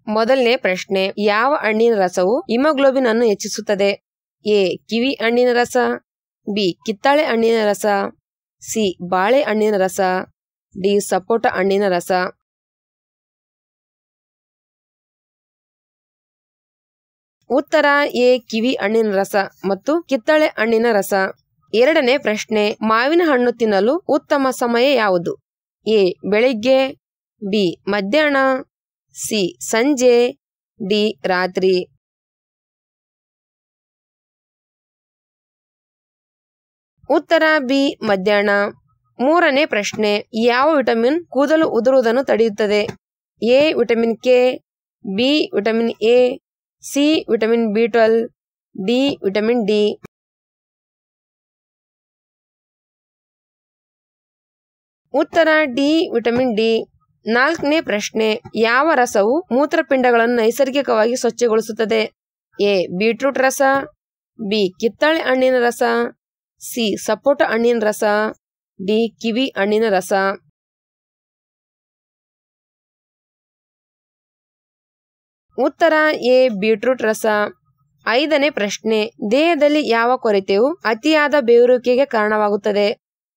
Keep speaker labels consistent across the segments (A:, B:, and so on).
A: ಮೊದಲನೇ ಪ್ರಶ್ನೆ, ಯಾವ ಹಣ್ಣಿನ ರಸವು ಹಿಮೋಗ್ಲೋಬಿನ್ ಅನ್ನು ಹೆಚ್ಚಿಸುತ್ತದೆ? ಎ ಕಿವಿ ಹಣ್ಣಿನ ರಸ, ಬಿ ಕಿತ್ತಳೆ ಹಣ್ಣಿನ ರಸ, ಸಿ ಬಾಳೆ ಹಣ್ಣಿನ ರಸ, ಡಿ ಸಪೋಟ ಹಣ್ಣಿನ ರಸ. ಉತ್ತರ ಎ ಕಿವಿ ಹಣ್ಣಿನ ರಸ ಮತ್ತು ಕಿತ್ತಳೆ ಹಣ್ಣಿನ ರಸ. ಎರಡನೇ ಪ್ರಶ್ನೆ, ಮಾವಿನ ಹಣ್ಣು ತಿನ್ನಲು ಉತ್ತಮ ಸಮಯ ಯಾವುದು? ಎ ಬೆಳಿಗ್ಗೆ, ಬಿ ಮಧ್ಯಾಹ್ನ, ಸಿ ಸಂಜೆ, ಡಿ ರಾತ್ರಿ. ಉತ್ತರ ಬಿ ಮಧ್ಯಾಹ್ನ. ಮೂರನೇ ಪ್ರಶ್ನೆ, ಯಾವ ವಿಟಮಿನ್ ಕೂದಲು ಉದುರುವುದನ್ನು ತಡೆಯುತ್ತದೆ? A vitamin K, B vitamin A, C vitamin ಬಿ12, ಡಿ ವಿಟಮಿನ್ ಡಿ. ಉತ್ತರ ಡಿ ವಿಟಮಿನ್ ಡಿ. ನಾಲ್ಕನೇ ಪ್ರಶ್ನೆ, ಯಾವ ರಸವು ಮೂತ್ರಪಿಂಡಗಳನ್ನು ನೈಸರ್ಗಿಕವಾಗಿ ಸ್ವಚ್ಛಗೊಳಿಸುತ್ತದೆ? ಎ ಬೀಟ್ರೂಟ್ ರಸ, ಬಿ ಕಿತ್ತಳೆ ಹಣ್ಣಿನ ರಸ, ಸಿ ಸಪೋಟ ಹಣ್ಣಿನ ರಸ, ಡಿ ಕಿವಿ ಹಣ್ಣಿನ ರಸ. ಉತ್ತರ ಎ ಬೀಟ್ರೂಟ್ ರಸ. ಐದನೇ ಪ್ರಶ್ನೆ, ದೇಹದಲ್ಲಿ ಯಾವ ಕೊರತೆಯು ಅತಿಯಾದ ಬೆವರುವಿಕೆಗೆ ಕಾರಣವಾಗುತ್ತದೆ?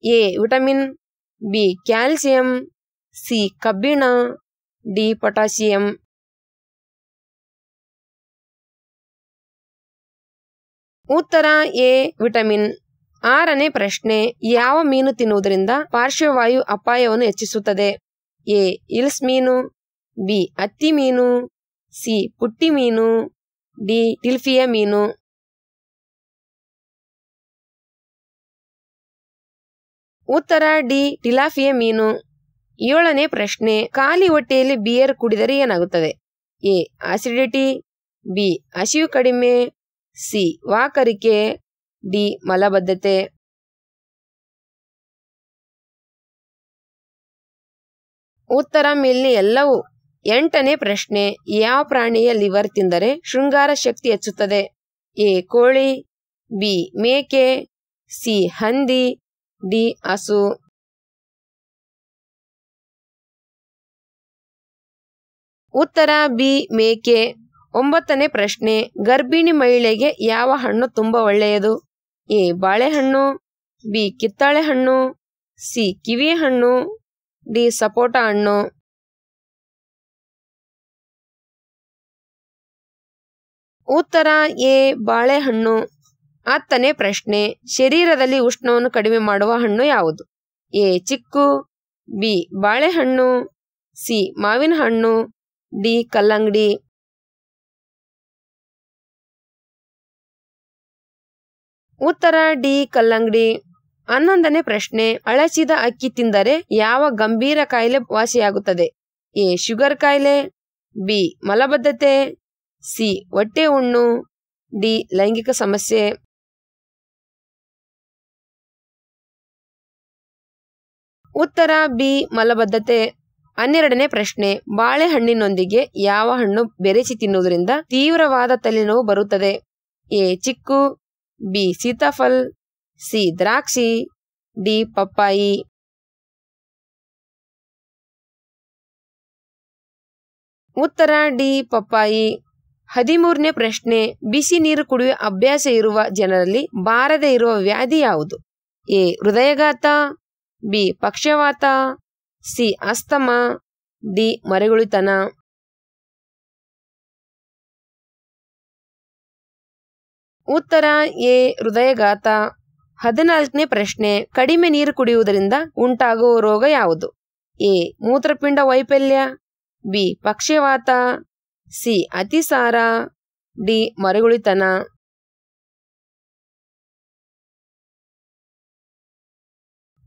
A: A vitamin, B calcium, C ಕಬ್ಬಿಣ, ಡಿ ಪೊಟ್ಯಾಸಿಯಂ. ಉತ್ತರ ಎ ವಿಟಮಿನ್. ಆರನೇ ಪ್ರಶ್ನೆ, ಯಾವ ಮೀನು ತಿನ್ನುವುದರಿಂದ ಪಾರ್ಶ್ವವಾಯು ಅಪಾಯವನ್ನು ಹೆಚ್ಚಿಸುತ್ತದೆ? ಎ ಇಲ್ಸ್ ಮೀನು, ಬಿ ಹತ್ತಿ ಮೀನು, ಸಿ ಪುಟ್ಟಿ ಮೀನು, ಡಿ ಟಿಲ್ಫಿಯ ಮೀನು. ಉತ್ತರ ಡಿ ಟಿಲಾಫಿಯ ಮೀನು. ಏಳನೇ ಪ್ರಶ್ನೆ, ಖಾಲಿ ಹೊಟ್ಟೆಯಲ್ಲಿ ಬಿಯರ್ ಕುಡಿದರೆ ಏನಾಗುತ್ತದೆ? ಎ ಆಸಿಡಿಟಿ, ಬಿ ಹಸಿವು ಕಡಿಮೆ, ಸಿ ವಾಕರಿಕೆ, ಡಿ ಮಲಬದ್ಧತೆ. ಉತ್ತರ ಮೇಲಿನ ಎಲ್ಲವೂ. ಎಂಟನೇ ಪ್ರಶ್ನೆ, ಯಾವ ಪ್ರಾಣಿಯ ಲಿವರ್ ತಿಂದರೆ ಶೃಂಗಾರ ಶಕ್ತಿ ಹೆಚ್ಚುತ್ತದೆ? ಎ ಕೋಳಿ, ಬಿ ಮೇಕೆ, ಸಿ ಹಂದಿ, ಡಿ ಹಸು. ಉತ್ತರ ಬಿ ಮೇಕೆ. ಒಂಬತ್ತನೇ ಪ್ರಶ್ನೆ, ಗರ್ಭಿಣಿ ಮಹಿಳೆಗೆ ಯಾವ ಹಣ್ಣು ತುಂಬಾ ಒಳ್ಳೆಯದು? ಎ ಬಾಳೆಹಣ್ಣು, ಬಿ ಕಿತ್ತಳೆ ಹಣ್ಣು, ಸಿ ಕಿವಿ ಹಣ್ಣು, ಡಿ ಸಪೋಟ ಹಣ್ಣು. ಉತ್ತರ ಎ ಬಾಳೆಹಣ್ಣು. ಹತ್ತನೇ ಪ್ರಶ್ನೆ, ಶರೀರದಲ್ಲಿ ಉಷ್ಣವನ್ನು ಕಡಿಮೆ ಮಾಡುವ ಹಣ್ಣು ಯಾವುದು? ಎ ಚಿಕ್ಕು, ಬಿ ಬಾಳೆಹಣ್ಣು, ಸಿ ಮಾವಿನ ಹಣ್ಣು, ಡಿ ಕಲ್ಲಂಗಡಿ. ಉತ್ತರ ಡಿ ಕಲ್ಲಂಗಡಿ. 11ನೇ ಪ್ರಶ್ನೆ, ಹಳಸಿದ ಅಕ್ಕಿ ತಿಂದರೆ ಯಾವ ಗಂಭೀರ ಕಾಯಿಲೆ ವಾಸಿಯಾಗುತ್ತದೆ? ಎ ಶುಗರ್ ಕಾಯಿಲೆ, ಬಿ ಮಲಬದ್ಧತೆ, ಸಿ ಹೊಟ್ಟೆ ಹುಣ್ಣು, ಡಿ ಲೈಂಗಿಕ ಸಮಸ್ಯೆ. ಉತ್ತರ ಬಿ ಮಲಬದ್ಧತೆ. 12ನೇ ಪ್ರಶ್ನೆ, ಬಾಳೆಹಣ್ಣಿನೊಂದಿಗೆ ಯಾವ ಹಣ್ಣು ಬೆರೆಸಿ ತಿನ್ನುವುದರಿಂದ ತೀವ್ರವಾದ ತಲೆನೋವು ಬರುತ್ತದೆ? ಎ ಚಿಕ್ಕು, ಬಿ ಸೀತಾಫಲ್, ಸಿ ದ್ರಾಕ್ಷಿ, ಡಿ ಪಪ್ಪಾಯಿ. ಉತ್ತರ ಡಿ ಪಪ್ಪಾಯಿ. 13ನೇ ಪ್ರಶ್ನೆ, ಬಿಸಿ ನೀರು ಕುಡಿಯುವ ಅಭ್ಯಾಸ ಇರುವ ಜನರಲ್ಲಿ ಬಾರದೇ ಇರುವ ವ್ಯಾಧಿ ಯಾವುದು? ಎ ಹೃದಯಘಾತ, ಬಿ ಪಕ್ಷವಾತ, ಸಿ ಅಸ್ತಮ, ಡಿ ಮರೆಗುಳಿತನ. ಉತ್ತರ ಎ ಹೃದಯಘಾತ. 14ನೇ ಪ್ರಶ್ನೆ, ಕಡಿಮೆ ನೀರು ಕುಡಿಯುವುದರಿಂದ ಉಂಟಾಗುವ ರೋಗ ಯಾವುದು? ಎ ಮೂತ್ರಪಿಂಡ ವೈಫಲ್ಯ, ಬಿ ಪಕ್ಷವಾತ, ಸಿ ಅತಿಸಾರ, ಡಿ ಮರೆಗುಳಿತನ.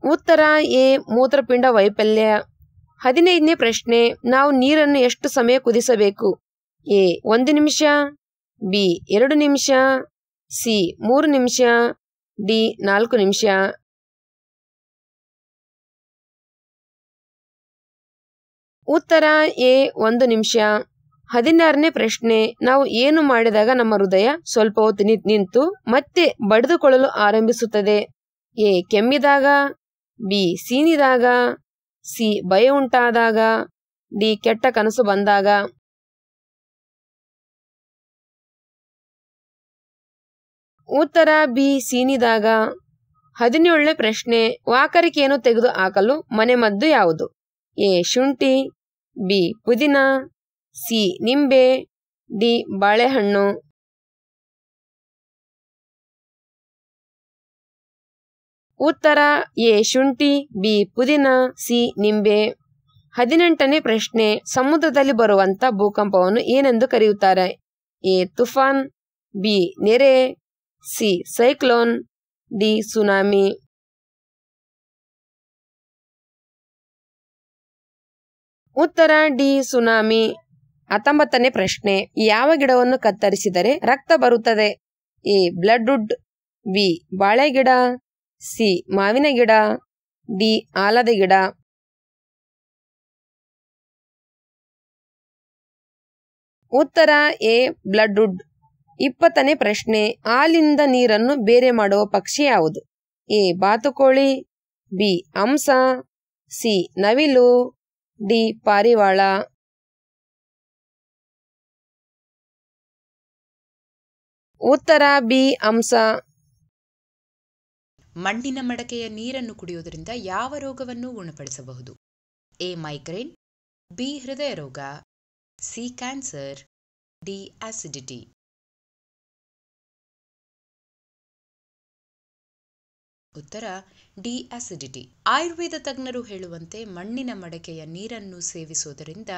A: ಉತ್ತರ ಎ ಮೂತ್ರಪಿಂಡ ವೈಫಲ್ಯ. 15ನೇ ಪ್ರಶ್ನೆ, ನಾವು ನೀರನ್ನು ಎಷ್ಟು ಸಮಯ ಕುದಿಸಬೇಕು? ಎ 1 ನಿಮಿಷ, ಬಿ 2 ನಿಮಿಷ, ಸಿ 3 ನಿಮಿಷ, ಡಿ 4 ನಿಮಿಷ. ಉತ್ತರ ಎ 1 ನಿಮಿಷ. 16ನೇ ಪ್ರಶ್ನೆ, ನಾವು ಏನು ಮಾಡಿದಾಗ ನಮ್ಮ ಹೃದಯ ಸ್ವಲ್ಪ ಹೊತ್ತು ನಿಂತು ಮತ್ತೆ ಬಡಿದುಕೊಳ್ಳಲು ಆರಂಭಿಸುತ್ತದೆ? ಎ ಕೆಮ್ಮಿದಾಗ, ಬಿ ಸೀನಿದಾಗ, ಸಿ ಭಯ ಉಂಟಾದಾಗ, ಡಿ ಕೆಟ್ಟ ಕನಸು ಬಂದಾಗ. ಉತ್ತರ ಬಿ ಸೀನಿದಾಗ. 17ನೇ ಪ್ರಶ್ನೆ, ವಾಕರಿಕೆಯನ್ನು ತೆಗೆದು ಹಾಕಲು ಮನೆಮದ್ದು ಯಾವುದು? ಎ ಶುಂಠಿ, ಬಿ ಪುದೀನ, ಸಿ ನಿಂಬೆ, ಡಿ ಬಾಳೆಹಣ್ಣು. ಉತ್ತರ ಎ ಶುಂಠಿ, ಬಿ ಪುದೀನ, ಸಿ ನಿಂಬೆ. 18ನೇ ಪ್ರಶ್ನೆ, ಸಮುದ್ರದಲ್ಲಿ ಬರುವಂತ ಭೂಕಂಪವನ್ನು ಏನೆಂದು ಕರೆಯುತ್ತಾರೆ? ಎ ತುಫಾನ್, ಬಿ ನೆರೆ, ಸಿ ಸೈಕ್ಲೋನ್, ಡಿ ಸುನಾಮಿ. ಉತ್ತರ ಡಿ ಸುನಾಮಿ. 19ನೇ ಪ್ರಶ್ನೆ, ಯಾವ ಗಿಡವನ್ನು ಕತ್ತರಿಸಿದರೆ ರಕ್ತ ಬರುತ್ತದೆ? ಎ ಬ್ಲಡ್ವುಡ್, ಬಿ ಬಾಳೆ ಗಿಡ, ಸಿ ಮಾವಿನ ಗಿಡ, ಡಿ ಆಲದ ಗಿಡ. ಉತ್ತರ ಎ ಬ್ಲಡ್ವುಡ್. 20ನೇ ಪ್ರಶ್ನೆ, ಹಾಲಿಂದ ನೀರನ್ನು ಬೇರೆ ಮಾಡುವ ಪಕ್ಷಿ ಯಾವುದು? ಎ ಬಾತುಕೋಳಿ, ಬಿ ಹಂಸ, ಸಿ ನವಿಲು, ಡಿ ಪಾರಿವಾಳ. ಉತ್ತರ ಬಿ ಹಂಸ.
B: ಮಣ್ಣಿನ ಮಡಕೆಯ ನೀರನ್ನು ಕುಡಿಯುವುದರಿಂದ ಯಾವ ರೋಗವನ್ನು ಗುಣಪಡಿಸಬಹುದು? ಎ ಮೈಗ್ರೇನ್, ಬಿ ಹೃದಯ ರೋಗ, ಸಿ ಕ್ಯಾನ್ಸರ್, ಡಿ ಆಸಿಡಿಟಿ. ಉತ್ತರ ಡಿ ಆಸಿಡಿಟಿ. ಆಯುರ್ವೇದ ತಜ್ಞರು ಹೇಳುವಂತೆ ಮಣ್ಣಿನ ಮಡಕೆಯ ನೀರನ್ನು ಸೇವಿಸುವುದರಿಂದ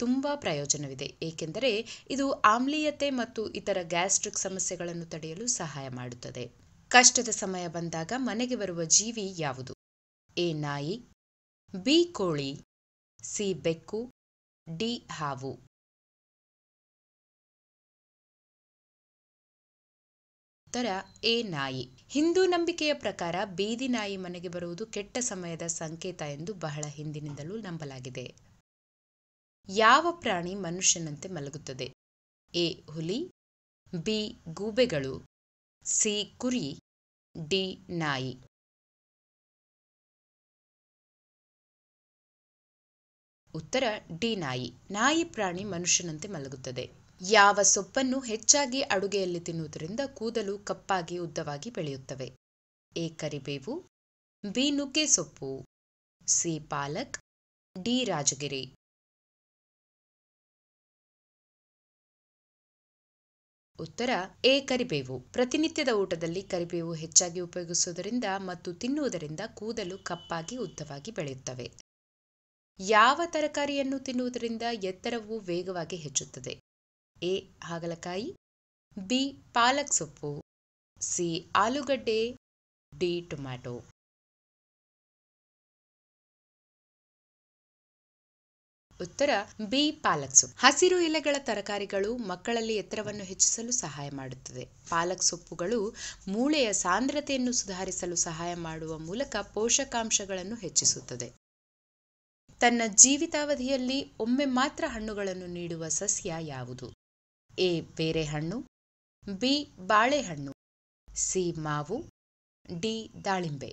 B: ತುಂಬಾ ಪ್ರಯೋಜನವಿದೆ, ಏಕೆಂದರೆ ಇದು ಆಮ್ಲೀಯತೆ ಮತ್ತು ಇತರ ಗ್ಯಾಸ್ಟ್ರಿಕ್ ಸಮಸ್ಯೆಗಳನ್ನು ತಡೆಯಲು ಸಹಾಯ ಮಾಡುತ್ತದೆ. ಕಷ್ಟದ ಸಮಯ ಬಂದಾಗ ಮನೆಗೆ ಬರುವ ಜೀವಿ ಯಾವುದು? ಎ ನಾಯಿ, ಬಿ ಕೋಳಿ, ಸಿ ಬೆಕ್ಕು, ಡಿ ಹಾವು. ಉತ್ತರ ಎ ನಾಯಿ. ಹಿಂದೂ ನಂಬಿಕೆಯ ಪ್ರಕಾರ ಬೀದಿ ನಾಯಿ ಮನೆಗೆ ಬರುವುದು ಕೆಟ್ಟ ಸಮಯದ ಸಂಕೇತ ಎಂದು ಬಹಳ ಹಿಂದಿನಿಂದಲೂ ನಂಬಲಾಗಿದೆ. ಯಾವ ಪ್ರಾಣಿ ಮನುಷ್ಯನಂತೆ ಮಲಗುತ್ತದೆ? ಎ ಹುಲಿ, ಬಿ ಗೂಬೆಗಳು, ಸಿ ಕುರಿ, ಡಿ ನಾಯಿ. ಉತ್ತರ ಡಿ ನಾಯಿ. ನಾಯಿ ಪ್ರಾಣಿ ಮನುಷ್ಯನಂತೆ ಮಲಗುತ್ತದೆ. ಯಾವ ಸೊಪ್ಪನ್ನು ಹೆಚ್ಚಾಗಿ ಅಡುಗೆಯಲ್ಲಿ ತಿನ್ನುವುದರಿಂದ ಕೂದಲು ಕಪ್ಪಾಗಿ ಉದ್ದವಾಗಿ ಬೆಳೆಯುತ್ತವೆ? ಎ ಕರಿಬೇವು, ಬಿ ನುಗ್ಗೆ ಸೊಪ್ಪು, ಸಿ ಪಾಲಕ್, ಡಿ ರಾಜಗಿರಿ. ಉತ್ತರ ಎ ಕರಿಬೇವು. ಪ್ರತಿನಿತ್ಯದ ಊಟದಲ್ಲಿ ಕರಿಬೇವು ಹೆಚ್ಚಾಗಿ ಉಪಯೋಗಿಸುವುದರಿಂದ ಮತ್ತು ತಿನ್ನುವುದರಿಂದ ಕೂದಲು ಕಪ್ಪಾಗಿ ಉದ್ದವಾಗಿ ಬೆಳೆಯುತ್ತವೆ. ಯಾವ ತರಕಾರಿಯನ್ನು ತಿನ್ನುವುದರಿಂದ ಎತ್ತರವು ವೇಗವಾಗಿ ಹೆಚ್ಚುತ್ತದೆ? ಎ ಹಾಗಲಕಾಯಿ, ಬಿ ಪಾಲಕ್ ಸೊಪ್ಪು, ಸಿ ಆಲೂಗಡ್ಡೆ, ಡಿ ಟೊಮ್ಯಾಟೊ. ಉತ್ತರ ಬಿ ಪಾಲಕ್ ಸೊಪ್ಪು. ಹಸಿರು ಎಲೆಗಳ ತರಕಾರಿಗಳು ಮಕ್ಕಳಲ್ಲಿ ಎತ್ತರವನ್ನು ಹೆಚ್ಚಿಸಲು ಸಹಾಯ ಮಾಡುತ್ತದೆ. ಪಾಲಕ್ ಸೊಪ್ಪುಗಳು ಮೂಳೆಯ ಸಾಂದ್ರತೆಯನ್ನು ಸುಧಾರಿಸಲು ಸಹಾಯ ಮಾಡುವ ಮೂಲಕ ಪೋಷಕಾಂಶಗಳನ್ನು ಹೆಚ್ಚಿಸುತ್ತದೆ. ತನ್ನ ಜೀವಿತಾವಧಿಯಲ್ಲಿ ಒಮ್ಮೆ ಮಾತ್ರ ಹಣ್ಣುಗಳನ್ನು ನೀಡುವ ಸಸ್ಯ ಯಾವುದು? ಎ ಬೇರೆಹಣ್ಣು, ಬಿ ಬಾಳೆಹಣ್ಣು, ಸಿ ಮಾವು, ಡಿ ದಾಳಿಂಬೆ.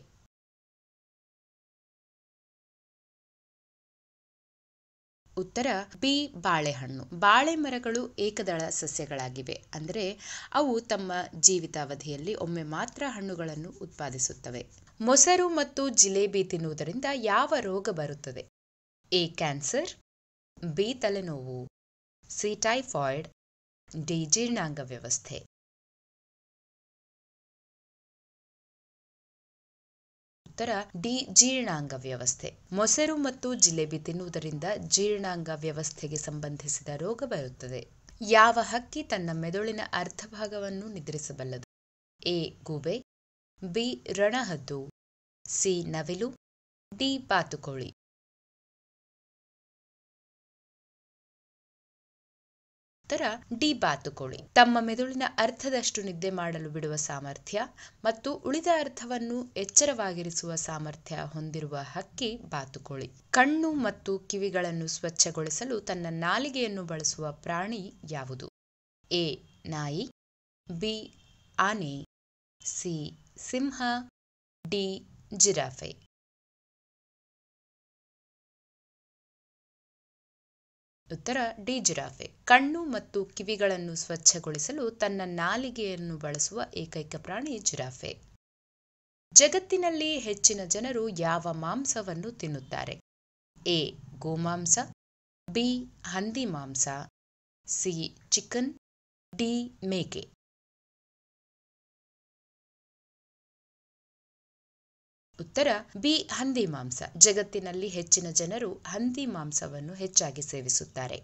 B: ಉತ್ತರ ಬಿ ಬಾಳೆಹಣ್ಣು. ಬಾಳೆ ಮರಗಳು ಏಕದಳ ಸಸ್ಯಗಳಾಗಿವೆ, ಅಂದರೆ ಅವು ತಮ್ಮ ಜೀವಿತಾವಧಿಯಲ್ಲಿ ಒಮ್ಮೆ ಮಾತ್ರ ಹಣ್ಣುಗಳನ್ನು ಉತ್ಪಾದಿಸುತ್ತವೆ. ಮೊಸರು ಮತ್ತು ಜಿಲೇಬಿ ತಿನ್ನುವುದರಿಂದ ಯಾವ ರೋಗ ಬರುತ್ತದೆ? ಎ ಕ್ಯಾನ್ಸರ್, ಬಿ ತಲೆನೋವು, ಸಿ ಟೈಫಾಯ್ಡ್, ಡಿ ಜೀರ್ಣಾಂಗ ವ್ಯವಸ್ಥೆ. ಉತ್ತರ ಡಿ ಜೀರ್ಣಾಂಗ ವ್ಯವಸ್ಥೆ. ಮೊಸರು ಮತ್ತು ಜಿಲೇಬಿ ತಿನ್ನುವುದರಿಂದ ಜೀರ್ಣಾಂಗ ವ್ಯವಸ್ಥೆಗೆ ಸಂಬಂಧಿಸಿದ ರೋಗ ಬರುತ್ತದೆ. ಯಾವ ಹಕ್ಕಿ ತನ್ನ ಮೆದುಳಿನ ಅರ್ಧ ಭಾಗವನ್ನು ನಿದ್ರಿಸಬಲ್ಲದು? ಎ ಗೂಬೆ, ಬಿ ರಣಹದ್ದು, ಸಿ ನವಿಲು, ಡಿ ಬಾತುಕೋಳಿ. ಉತ್ತರ ಡಿ ಬಾತುಕೋಳಿ. ತಮ್ಮ ಮೆದುಳಿನ ಅರ್ಧದಷ್ಟು ನಿದ್ದೆ ಮಾಡಲು ಬಿಡುವ ಸಾಮರ್ಥ್ಯ ಮತ್ತು ಉಳಿದ ಅರ್ಧವನ್ನು ಎಚ್ಚರವಾಗಿರಿಸುವ ಸಾಮರ್ಥ್ಯ ಹೊಂದಿರುವ ಹಕ್ಕಿ ಬಾತುಕೋಳಿ. ಕಣ್ಣು ಮತ್ತು ಕಿವಿಗಳನ್ನು ಸ್ವಚ್ಛಗೊಳಿಸಲು ತನ್ನ ನಾಲಿಗೆಯನ್ನು ಬಳಸುವ ಪ್ರಾಣಿ ಯಾವುದು? ಎ ನಾಯಿ, ಬಿ ಆನೆ, ಸಿ ಸಿಂಹ, ಡಿ ಜಿರಾಫೆ. ಉತ್ತರ ಡಿ ಜಿರಾಫೆ. ಕಣ್ಣು ಮತ್ತು ಕಿವಿಗಳನ್ನು ಸ್ವಚ್ಛಗೊಳಿಸಲು ತನ್ನ ನಾಲಿಗೆಯನ್ನು ಬಳಸುವ ಏಕೈಕ ಪ್ರಾಣಿ ಜಿರಾಫೆ. ಜಗತ್ತಿನಲ್ಲಿ ಹೆಚ್ಚಿನ ಜನರು ಯಾವ ಮಾಂಸವನ್ನು ತಿನ್ನುತ್ತಾರೆ? ಎ ಗೋಮಾಂಸ, ಬಿ ಹಂದಿ ಮಾಂಸ, ಸಿ ಚಿಕನ್, ಡಿ ಮೇಕೆ. ಉತ್ತರ ಬಿ ಹಂದಿ ಮಾಂಸ. ಜಗತ್ತಿನಲ್ಲಿ ಹೆಚ್ಚಿನ ಜನರು ಹಂದಿ ಮಾಂಸವನ್ನು ಹೆಚ್ಚಾಗಿ ಸೇವಿಸುತ್ತಾರೆ.